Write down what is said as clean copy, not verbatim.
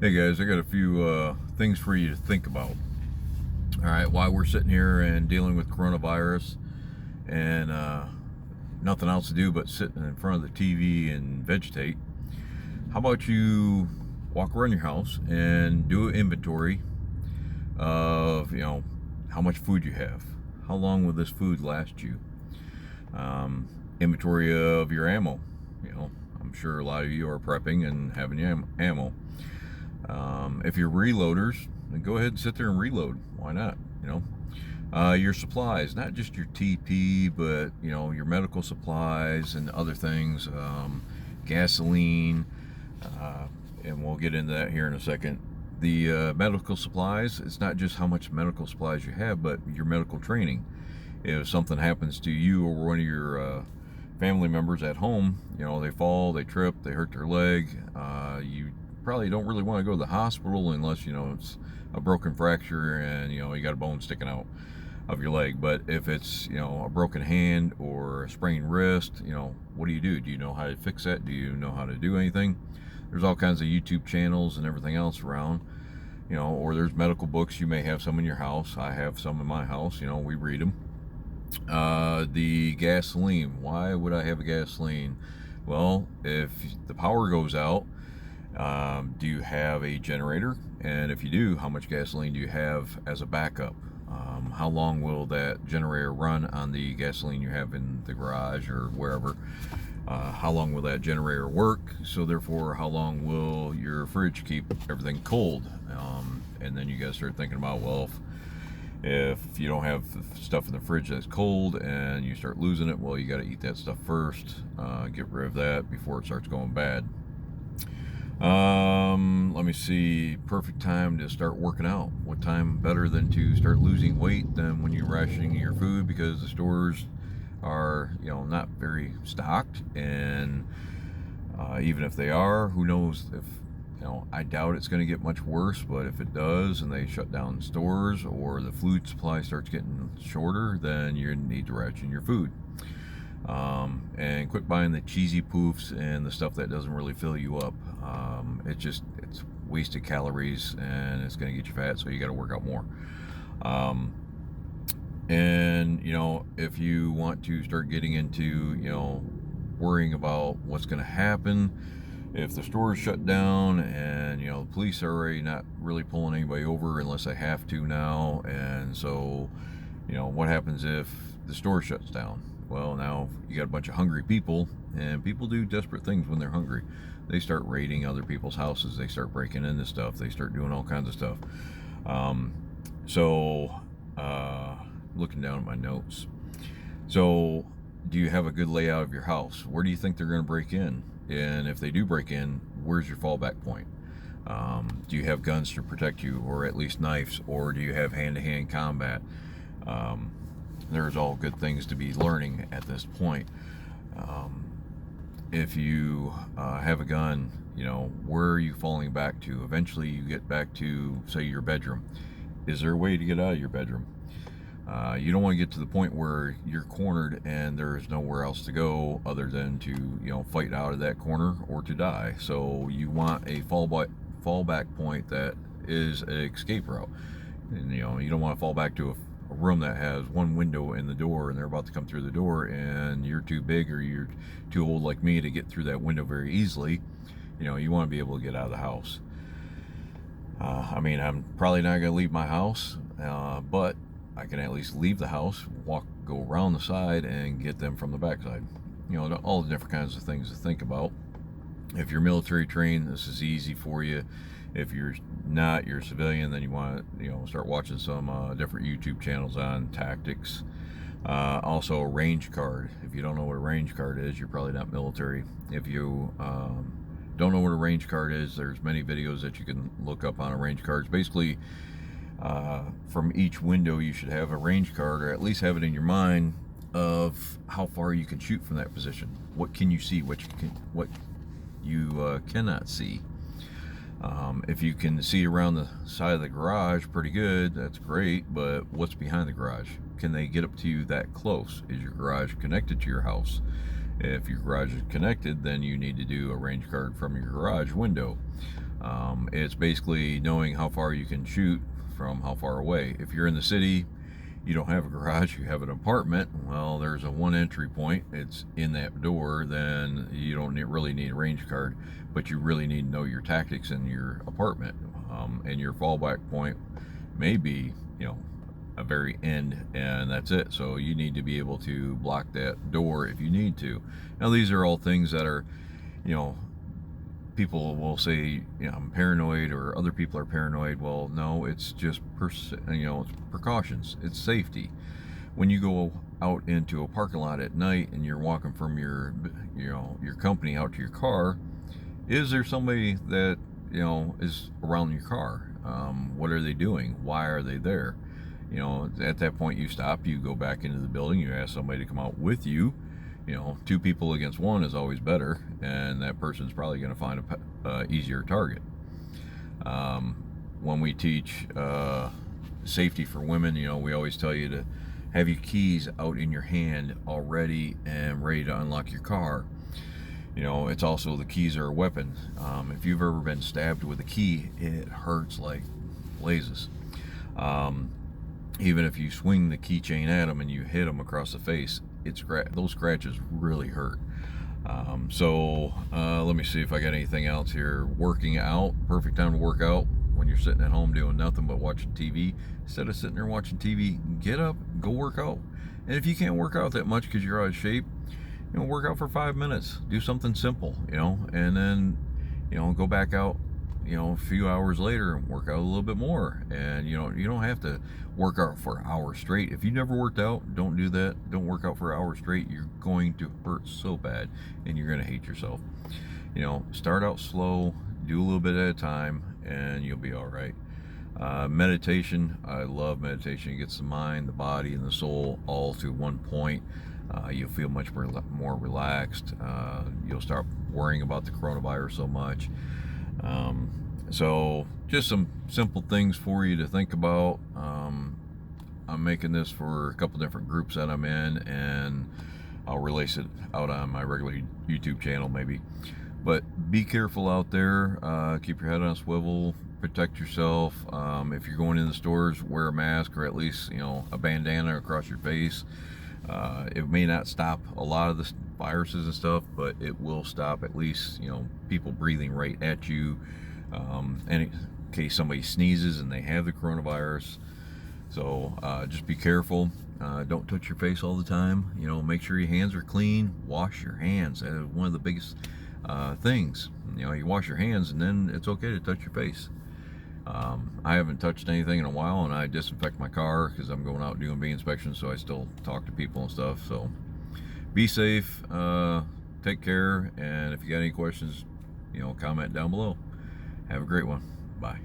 Hey guys, I got a few things for you to think about. All right, while we're sitting here and dealing with coronavirus and nothing else to do but sitting in front of the TV and vegetate, how about you walk around your house and do an inventory of, how much food you have? How long will this food last you? Inventory of your ammo. I'm sure a lot of you are prepping and having ammo. If you're reloaders, then go ahead and sit there and reload. Why not? Your supplies, not just your TP, but your medical supplies and other things, gasoline, and we'll get into that here in a second. The medical supplies, it's not just how much medical supplies you have, but your medical training. If something happens to you or one of your family members at home, they fall, they trip, they hurt their leg, you probably don't really want to go to the hospital unless it's a broken fracture and you got a bone sticking out of your leg. But if it's a broken hand or a sprained wrist, what do? Do you know how to fix that? Do you know how to do anything? There's all kinds of YouTube channels and everything else around, or there's medical books. You may have some in your house. I have some in my house. We read them. The gasoline, why would I have a gasoline? Well, if the power goes out, do you have a generator? And if you do, how much gasoline do you have as a backup? How long will that generator run on the gasoline you have in the garage or wherever? How long will that generator work? So therefore, how long will your fridge keep everything cold? And then you guys start thinking about, well, if you don't have stuff in the fridge that's cold and you start losing it, well, you got to eat that stuff first. Get rid of that before it starts going bad. Let me see. Perfect time to start working out. What time better than to start losing weight than when you're rationing your food, because the stores are, not very stocked, and even if they are, who knows if, I doubt it's going to get much worse, but if it does and they shut down stores or the food supply starts getting shorter, then you need to ration your food. And quit buying the cheesy poofs and the stuff that doesn't really fill you up. It's wasted calories and it's going to get you fat, so you got to work out more. And if you want to start getting into worrying about what's going to happen if the store is shut down, and the police are already not really pulling anybody over unless they have to now, and so what happens if the store shuts down? Well, now you got a bunch of hungry people, and people do desperate things when they're hungry. They start raiding other people's houses, they start breaking into stuff, they start doing all kinds of stuff. Looking down at my notes, so do you have a good layout of your house? Where do you think they're going to break in? And if they do break in, where's your fallback point? Do you have guns to protect you, or at least knives, or do you have hand-to-hand combat? There's all good things to be learning at this point. If you have a gun, where are you falling back to? Eventually you get back to, say, your bedroom. Is there a way to get out of your bedroom? You don't want to get to the point where you're cornered and there's nowhere else to go other than to fight out of that corner or to die. So you want a fallback point that is an escape route. And you don't want to fall back to a room that has one window in the door and they're about to come through the door, and you're too big or you're too old like me to get through that window very easily. You want to be able to get out of the house. I'm probably not going to leave my house, but I can at least leave the house, go around the side, and get them from the backside. All the different kinds of things to think about. If you're military trained, this is easy for you. If you're not, you're a civilian, then you want to start watching some different YouTube channels on tactics. Also, a range card. If you don't know what a range card is, you're probably not military. If you don't know what a range card is, there's many videos that you can look up on a range card. It's basically, from each window you should have a range card, or at least have it in your mind of how far you can shoot from that position. What can you see, what you cannot see. If you can see around the side of the garage pretty good, that's great, but what's behind the garage? Can they get up to you that close? Is your garage connected to your house? If your garage is connected, then you need to do a range card from your garage window. It's basically knowing how far you can shoot from how far away. If you're in the city, you don't have a garage, you have an apartment, well, there's a one entry point, it's in that door, then you don't really need a range card, but you really need to know your tactics in your apartment. And your fallback point may be, a very end, and that's it. So you need to be able to block that door if you need to. Now, these are all things that are, you know, people will say, I'm paranoid, or other people are paranoid. Well, no, it's just it's precautions. It's safety. When you go out into a parking lot at night and you're walking from your company out to your car, is there somebody that is around your car? What are they doing? Why are they there? At that point, you stop, you go back into the building, you ask somebody to come out with you. Two people against one is always better, and that person's probably going to find a easier target. When we teach safety for women, we always tell you to have your keys out in your hand already and ready to unlock your car. It's also, the keys are a weapon. If you've ever been stabbed with a key, it hurts like blazes. Even if you swing the keychain at them and you hit them across the face, those scratches really hurt. Let me see if I got anything else here. Working out, perfect time to work out when you're sitting at home doing nothing but watching TV. Instead of sitting there watching TV, get up, go work out. And if you can't work out that much because you're out of shape, work out for 5 minutes. Do something simple, and then, go back out, a few hours later and work out a little bit more. And you don't have to work out for hours straight. If you never worked out, don't do that. Don't work out for hours straight. You're going to hurt so bad, and you're going to hate yourself. Start out slow, do a little bit at a time, and you'll be all right. Meditation, I love meditation. It gets the mind, the body, and the soul all to one point. You'll feel much more relaxed. You'll start worrying about the coronavirus so much. So just some simple things for you to think about. I'm making this for a couple different groups that I'm in, and I'll release it out on my regular YouTube channel maybe. But be careful out there. Keep your head on a swivel. Protect yourself. If you're going in the stores, wear a mask, or at least a bandana across your face. It may not stop a lot of the viruses and stuff, but it will stop at least people breathing right at you. In case somebody sneezes and they have the coronavirus. So just be careful. Don't touch your face all the time. Make sure your hands are clean. Wash your hands. That is one of the biggest things. You wash your hands, and then it's okay to touch your face. I haven't touched anything in a while, and I disinfect my car because I'm going out doing bee inspections, so I still talk to people and stuff. So be safe, take care, and if you got any questions, comment down below. Have a great one. Bye.